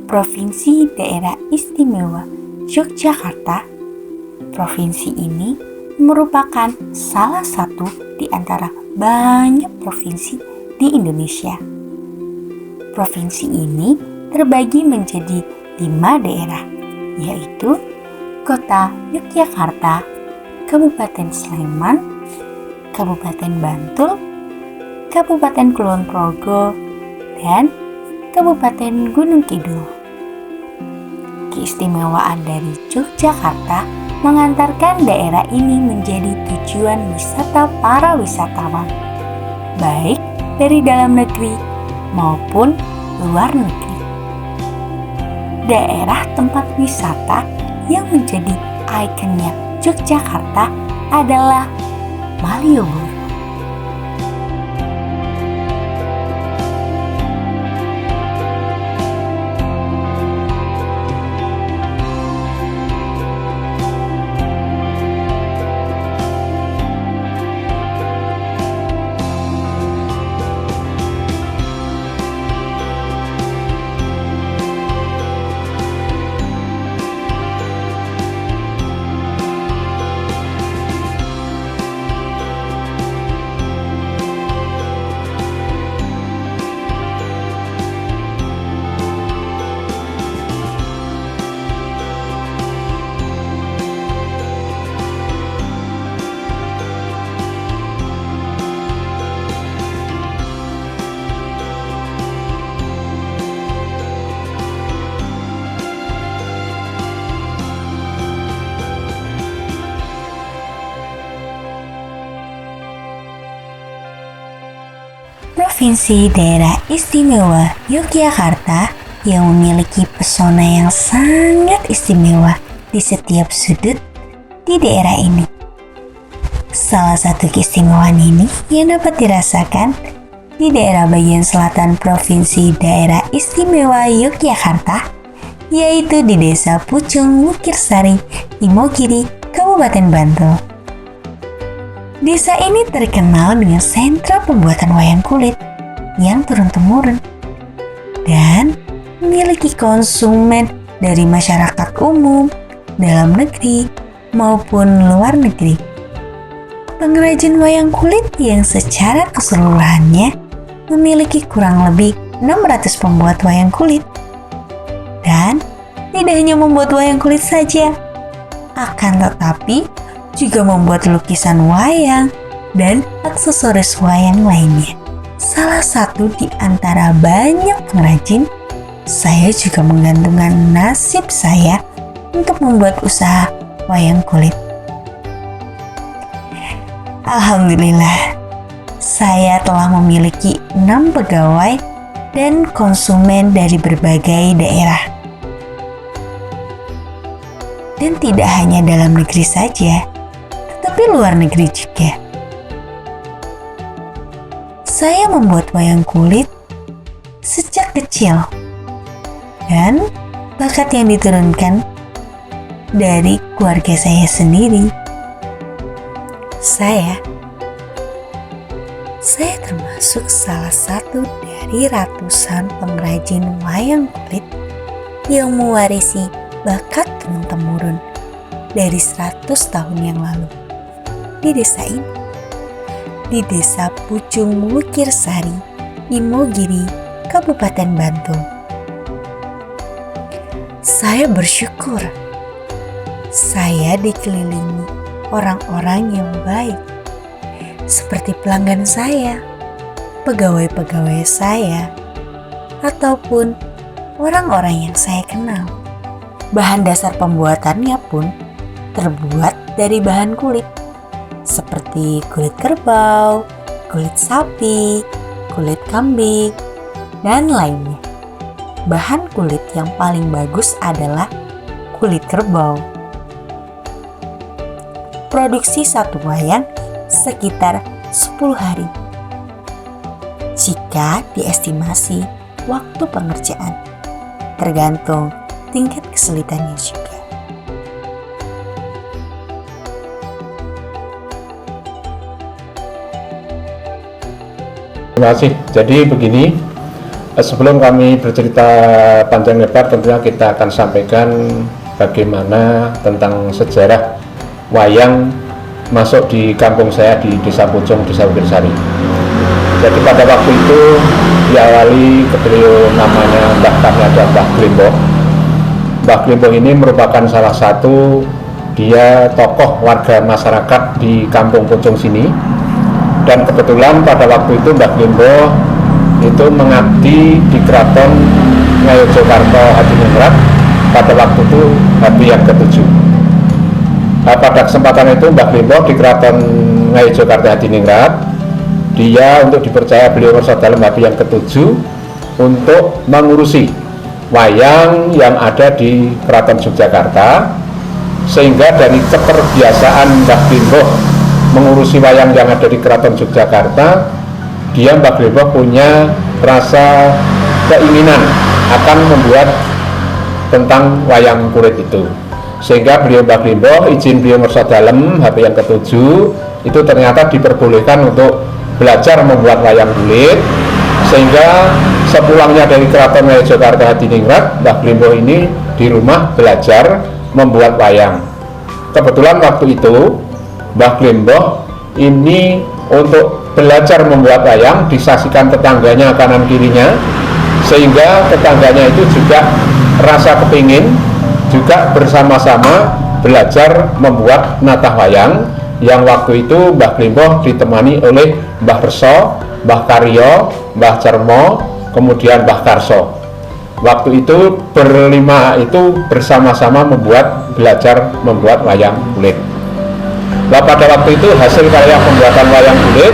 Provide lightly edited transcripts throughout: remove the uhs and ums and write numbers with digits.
Provinsi Daerah Istimewa Yogyakarta. Provinsi ini merupakan salah satu di antara banyak provinsi di Indonesia. Provinsi ini terbagi menjadi 5 daerah, yaitu Kota Yogyakarta, Kabupaten Sleman, Kabupaten Bantul, Kabupaten Kulon Progo, dan Kabupaten Gunung Kidul. Keistimewaan dari Yogyakarta mengantarkan daerah ini menjadi tujuan wisata para wisatawan, baik dari dalam negeri maupun luar negeri. Daerah tempat wisata yang menjadi ikonnya Yogyakarta adalah Malioboro. Provinsi Daerah Istimewa Yogyakarta yang memiliki pesona yang sangat istimewa di setiap sudut di daerah ini. Salah satu keistimewaan ini yang dapat dirasakan di daerah bagian selatan Provinsi Daerah Istimewa Yogyakarta, yaitu di Desa Pucung Wukirsari, Imogiri, Kabupaten Bantul. Desa ini terkenal dengan sentra pembuatan wayang kulit yang turun-temurun dan memiliki konsumen dari masyarakat umum, dalam negeri maupun luar negeri. Pengrajin wayang kulit yang secara keseluruhannya memiliki kurang lebih 600 pembuat wayang kulit. Dan tidak hanya membuat wayang kulit saja, akan tetapi juga membuat lukisan wayang dan aksesoris wayang lainnya. Salah satu di antara banyak pengrajin, saya juga menggantungkan nasib saya untuk membuat usaha wayang kulit. Alhamdulillah, saya telah memiliki 6 pegawai dan konsumen dari berbagai daerah. Dan tidak hanya dalam negeri saja, tetapi luar negeri juga. Saya membuat wayang kulit sejak kecil, dan bakat yang diturunkan dari keluarga saya sendiri. Saya termasuk salah satu dari ratusan pengrajin wayang kulit yang mewarisi bakat turun-temurun dari 100 tahun yang lalu di desa ini, di Desa Pucung Wukirsari, Imogiri, Kabupaten Bantul. Saya bersyukur saya dikelilingi orang-orang yang baik, seperti pelanggan saya, pegawai-pegawai saya, ataupun orang-orang yang saya kenal. Bahan dasar pembuatannya pun terbuat dari bahan kulit, seperti kulit kerbau, kulit sapi, kulit kambing, dan lainnya. Bahan kulit yang paling bagus adalah kulit kerbau. Produksi satu wayang sekitar 10 hari, jika diestimasi waktu pengerjaan, tergantung tingkat kesulitannya juga. Terima kasih. Jadi begini, Sebelum kami bercerita panjang lebar, tentunya kita akan sampaikan bagaimana tentang sejarah wayang masuk di kampung saya di Desa Pucung, Desa Wirsari. Jadi pada waktu itu diawali beliau namanya Mbah kami ada Mbah Glimboh. Mbah Glimboh ini merupakan salah satu dia tokoh warga masyarakat di kampung Pucung sini. Dan kebetulan pada waktu itu Mbah Glimboh itu mengabdi di Keraton Ngayogyakarta Hadiningrat pada waktu itu hari yang ke-7. Pada kesempatan itu Mbah Glimboh di Keraton Ngayogyakarta Hadiningrat, dia untuk dipercaya beliau Wersa Dalem hari yang ke-7 untuk mengurusi wayang yang ada di Keraton Yogyakarta, sehingga dari keterbiasaan Mbah Glimboh mengurusi wayang yang ada di Keraton Yogyakarta, dia Mbah Glimboh punya rasa keinginan akan membuat tentang wayang kulit itu, sehingga beliau Mbah Glimboh izin beliau Wersa Dalem HP yang ke-7 itu ternyata diperbolehkan untuk belajar membuat wayang kulit, sehingga sepulangnya dari Keraton Ngayogyakarta Hadiningrat, Mbah Glimboh ini di rumah belajar membuat wayang. Kebetulan waktu itu Mbah Glimboh ini untuk belajar membuat wayang disaksikan tetangganya kanan kirinya, sehingga tetangganya itu juga rasa kepingin juga bersama-sama belajar membuat natah wayang, yang waktu itu Mbah Glimboh ditemani oleh Mbah Reso, Mbah Karyo, Mbah Cermo, kemudian Mbah Karso. Waktu itu berlima itu bersama-sama belajar membuat wayang kulit. Nah, pada waktu itu hasil karya pembuatan wayang kulit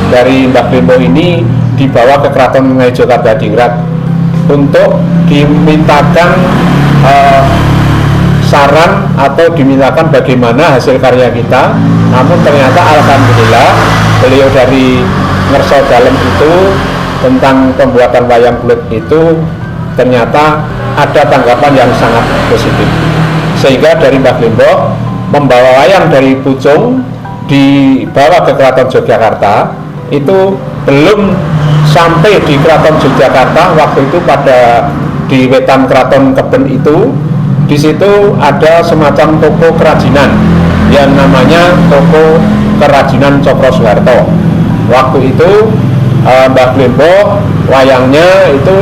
dari Mbah Glimboh ini dibawa ke Keraton Ngayogyakarta Hadiningrat untuk dimintakan saran atau dimintakan bagaimana hasil karya kita. Namun ternyata alhamdulillah beliau dari Wersa Dalem itu tentang pembuatan wayang kulit itu ternyata ada tanggapan yang sangat positif, sehingga dari Mbah Glimboh membawa wayang dari Pucung dibawa ke Keraton Yogyakarta. Itu belum sampai di Keraton Yogyakarta, waktu itu pada di Wetan Keraton Keben itu, di situ ada semacam toko kerajinan yang namanya toko kerajinan Cokro Soeharto. Waktu itu Mbah Glimboh wayangnya itu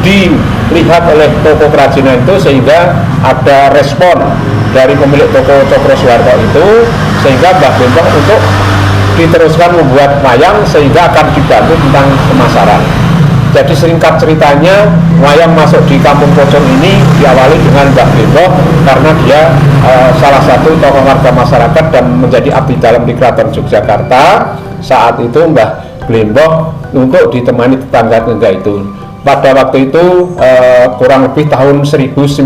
dilihat oleh toko kerajinan itu, sehingga ada respon dari pemilik toko Cokro Soeharto itu, sehingga Mbah Glimboh untuk diteruskan membuat wayang sehingga akan dibantu tentang pemasaran. Jadi singkat ceritanya, wayang masuk di kampung Pucung ini diawali dengan Mbah Glimboh karena dia salah satu tokoh warga masyarakat dan menjadi abdi dalam di Keraton Yogyakarta. Saat itu Mbah Glimboh untuk ditemani tetangga-tetangga itu. Pada waktu itu kurang lebih tahun 1917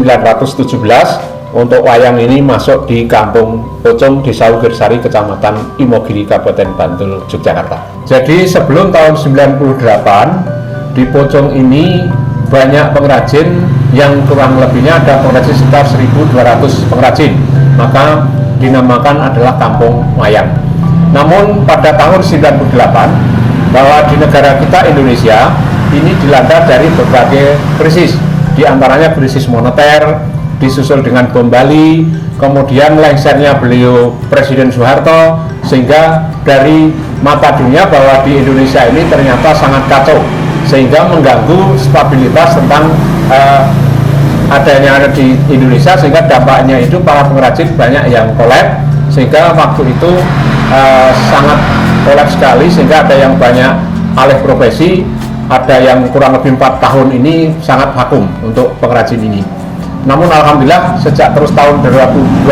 untuk wayang ini masuk di kampung Pucung, Desa Wirsari, Kecamatan Imogiri, Kabupaten Bantul, Yogyakarta. Jadi sebelum tahun 98 di Pucung ini banyak pengrajin yang kurang lebihnya ada pengrajin sekitar 1.200 pengrajin, maka dinamakan adalah Kampung Wayang. Namun pada tahun 98 bahwa di negara kita Indonesia ini dilanda dari berbagai krisis, diantaranya krisis moneter, disusul dengan bom Bali, kemudian lengsernya beliau Presiden Soeharto, sehingga dari mata dunia bahwa di Indonesia ini ternyata sangat kacau, sehingga mengganggu stabilitas tentang adanya di Indonesia, sehingga dampaknya itu para pengrajin banyak yang kolab, sehingga waktu itu sangat kolab sekali, sehingga ada yang banyak alih profesi, ada yang kurang lebih 4 tahun ini sangat vakum untuk pengrajin ini. Namun alhamdulillah sejak terus tahun 2003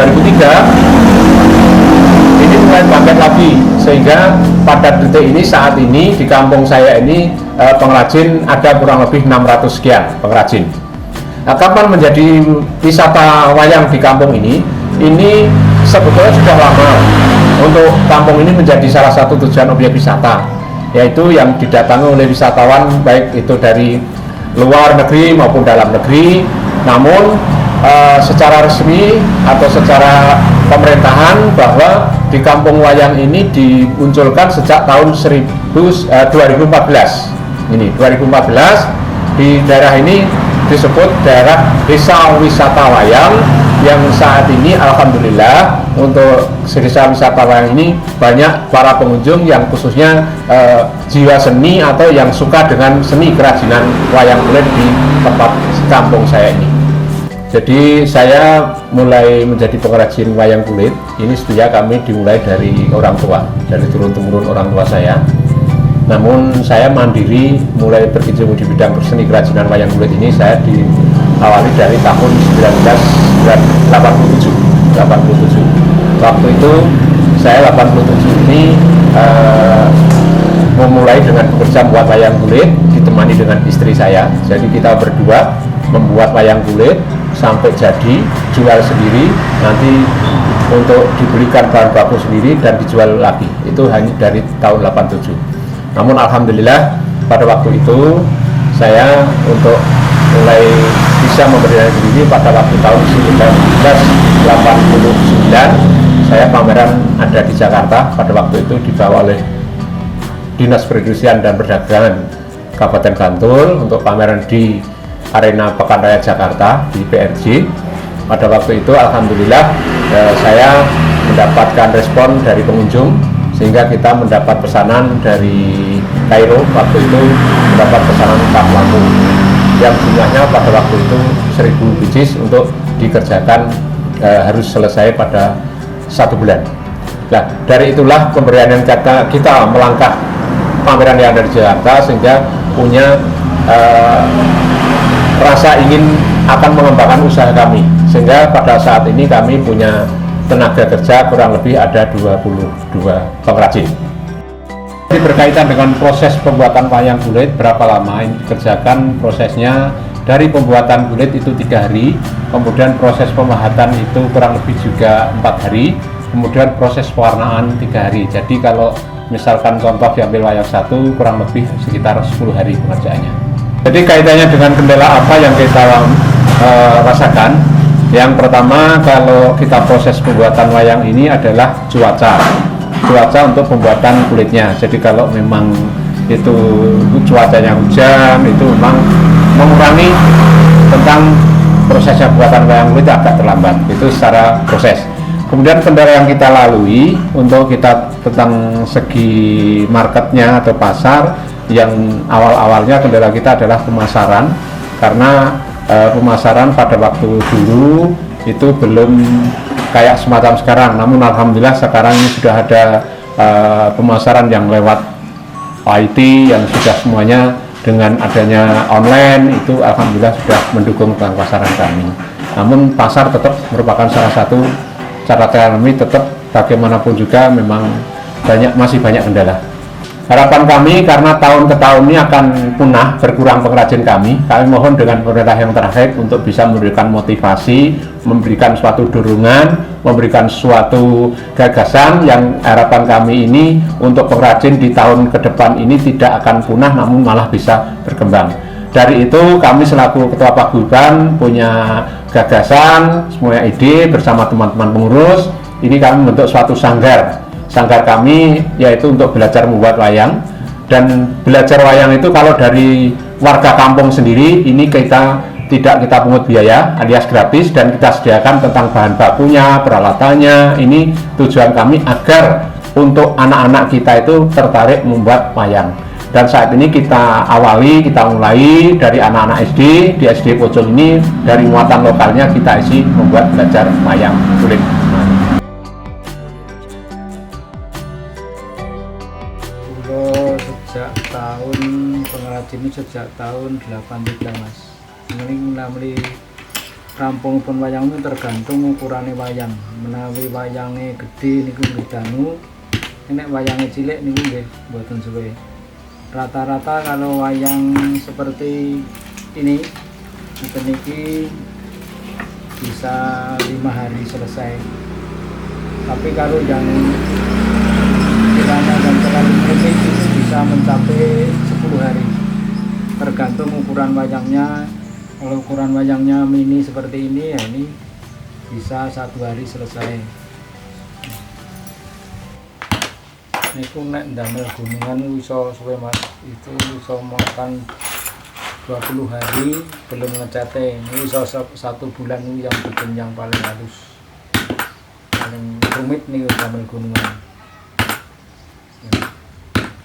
ini mulai bangkit lagi, sehingga pada detik ini saat ini di kampung saya ini pengrajin ada kurang lebih 600 sekian pengrajin. Nah, kapan menjadi wisata wayang di kampung ini sebetulnya sudah lama. Untuk kampung ini menjadi salah satu tujuan objek wisata, yaitu yang didatangi oleh wisatawan baik itu dari luar negeri maupun dalam negeri. Namun secara resmi atau secara pemerintahan bahwa di kampung wayang ini dimunculkan sejak tahun 2014. Ini 2014 di daerah ini disebut daerah Desa Wisata Wayang, yang saat ini alhamdulillah untuk desa wisata wayang ini banyak para pengunjung yang khususnya jiwa seni atau yang suka dengan seni kerajinan wayang kulit di tempat kampung saya ini. Jadi saya mulai menjadi pengrajin wayang kulit ini sebenarnya kami dimulai dari orang tua, dari turun-temurun orang tua saya. Namun saya mandiri mulai berkecimpung di bidang seni kerajinan wayang kulit ini saya diawali dari tahun 1987. Waktu itu saya 87 ini memulai dengan bekerja membuat wayang kulit ditemani dengan istri saya. Jadi kita berdua membuat wayang kulit sampai jadi, jual sendiri, nanti untuk dibelikan bahan baku sendiri dan dijual lagi. Itu hanya dari tahun 87. Namun alhamdulillah pada waktu itu saya untuk mulai bisa memberdaya diri pada waktu tahun 1989 saya pameran ada di Jakarta. Pada waktu itu dibawa oleh Dinas Perindustrian dan Perdagangan Kabupaten Bantul untuk pameran di Arena Pekan Raya Jakarta di PRJ. Pada waktu itu alhamdulillah saya mendapatkan respon dari pengunjung sehingga kita mendapat pesanan dari Kairo. Waktu itu mendapat pesanan 4 lampu yang jumlahnya pada waktu itu 1000 biji untuk dikerjakan harus selesai pada 1 bulan. Nah, dari itulah pemberian yang kita melangkah pameran yang ada di Jakarta sehingga punya rasa ingin akan mengembangkan usaha kami, sehingga pada saat ini kami punya tenaga kerja kurang lebih ada 22 pengrajin. Jadi berkaitan dengan proses pembuatan wayang kulit, berapa lama ini dikerjakan prosesnya? Dari pembuatan kulit itu 3 hari, kemudian proses pemahatan itu kurang lebih juga 4 hari, kemudian proses pewarnaan 3 hari. Jadi kalau misalkan contoh diambil wayang 1 kurang lebih sekitar 10 hari pengerjaannya. Jadi kaitannya dengan kendala apa yang kita rasakan? Yang pertama, kalau kita proses pembuatan wayang ini adalah cuaca untuk pembuatan kulitnya. Jadi kalau memang itu cuacanya hujan, itu memang mengurangi tentang prosesnya pembuatan wayang kulit agak terlambat. Itu secara proses. Kemudian kendala yang kita lalui untuk kita tentang segi marketnya atau pasar, yang awal-awalnya kendala kita adalah pemasaran, karena pemasaran pada waktu dulu itu belum kayak semacam sekarang. Namun alhamdulillah sekarang ini sudah ada pemasaran yang lewat IT yang sudah semuanya dengan adanya online, itu alhamdulillah sudah mendukung tentang pasaran kami. Namun pasar tetap merupakan salah satu catatan kami, tetap bagaimanapun juga memang masih banyak kendala. Harapan kami karena tahun ke tahun ini akan punah, berkurang pengrajin kami mohon dengan pemerintah yang terkait untuk bisa memberikan motivasi, memberikan suatu dorongan, memberikan suatu gagasan yang harapan kami ini untuk pengrajin di tahun ke depan ini tidak akan punah, namun malah bisa berkembang. Dari itu kami selaku Ketua Paguyuban punya gagasan, semuanya ide bersama teman-teman pengurus, ini kami membentuk suatu sanggar kami, yaitu untuk belajar membuat wayang. Dan belajar wayang itu kalau dari warga kampung sendiri ini tidak kita pungut biaya alias gratis, dan kita sediakan tentang bahan bakunya, peralatannya. Ini tujuan kami agar untuk anak-anak kita itu tertarik membuat wayang. Dan saat ini kita mulai dari anak-anak SD, di SD Pocong ini dari muatan lokalnya kita isi membuat belajar wayang kulit. Pengrajin sejak tahun 83 Mas. Ini menawi rampung pun wayang itu tergantung ukurannya wayang. Menawi wayangnya gede niku nggih dangu, nek wayangnya cilik niku nggih mboten suwe. Rata-rata kalau wayang seperti ini niki bisa 5 hari selesai. Tapi kalau yang kiranya dan terlalu rumit itu bisa mencapai 10 hari. Tergantung ukuran wayangnya. Kalau ukuran wayangnya mini seperti ini, ya ini bisa 1 hari selesai. Niku nek ndamel gunungan iso suwe Mas, itu iso makan 20 hari belum ngecate. Ini satu bulan ini yang bikin yang paling halus, paling rumit nih gamel gunungan.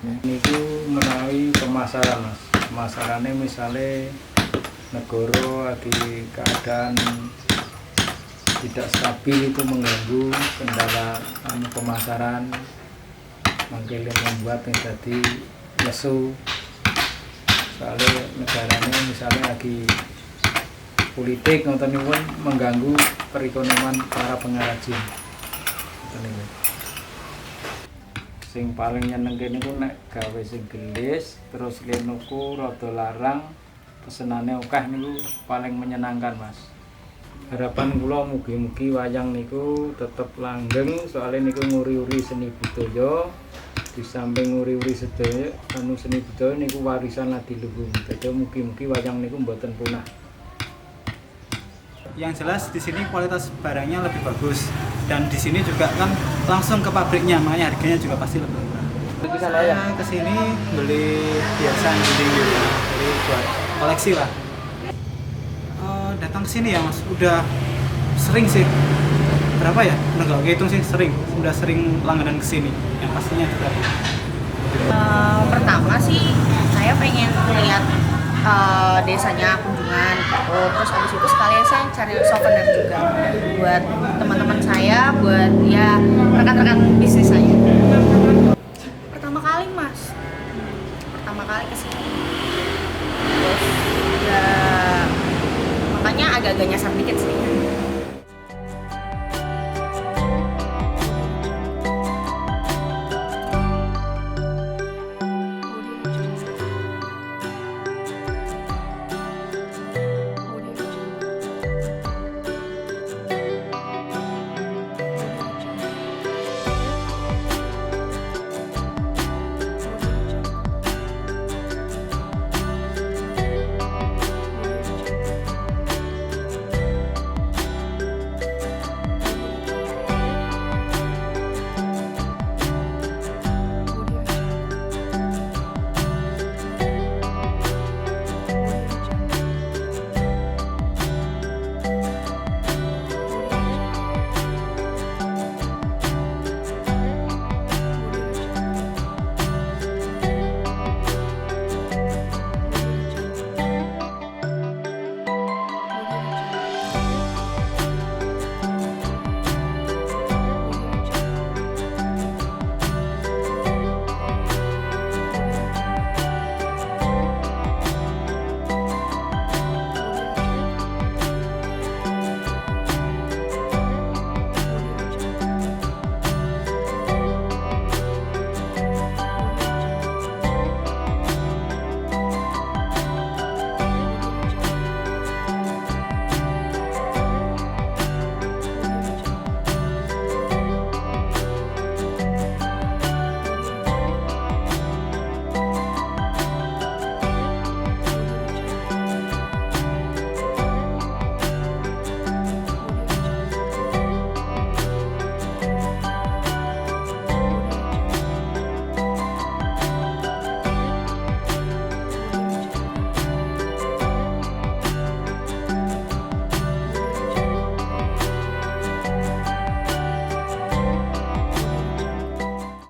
Ini tuh melalui pemasaran mas. Pemasarannya misalnya negara lagi keadaan tidak stabil itu mengganggu kendala pemasaran, makanya membuat yang jadi lesu. Soalnya negaranya misalnya lagi politik nonton pun mengganggu perekonomian para pengrajin. Sing paling nyenengke niku nek gawe sing gelis terus lenuku rada larang pesenane akeh niku paling menyenangkan mas. Harapan kula mugi-mugi wayang niku tetep langgeng, soalnya niku nguri-uri seni budaya. Di samping nguri-uri sedaya seni budaya niku warisan adiluhung. Dadi mugi-mugi wayang niku mboten punah. Yang jelas di sini kualitas barangnya lebih bagus, dan di sini juga kan langsung ke pabriknya, makanya harganya juga pasti lebih murah. Saya kesini beli biasa jadi buat koleksi lah. Datang ke sini ya mas, udah sering sih. Berapa ya? Udah gak hitung sih, udah sering langganan ke sini. Yang pastinya berapa? Pertama sih saya pengen lihat desanya kunjungan gitu. Terus habis itu sekalian saya cari souvenir juga buat teman-teman saya, buat ya rekan-rekan bisnis saya. Pertama kali mas, pertama kali kesini. Terus ya makanya agak-agak nyasar dikit sih.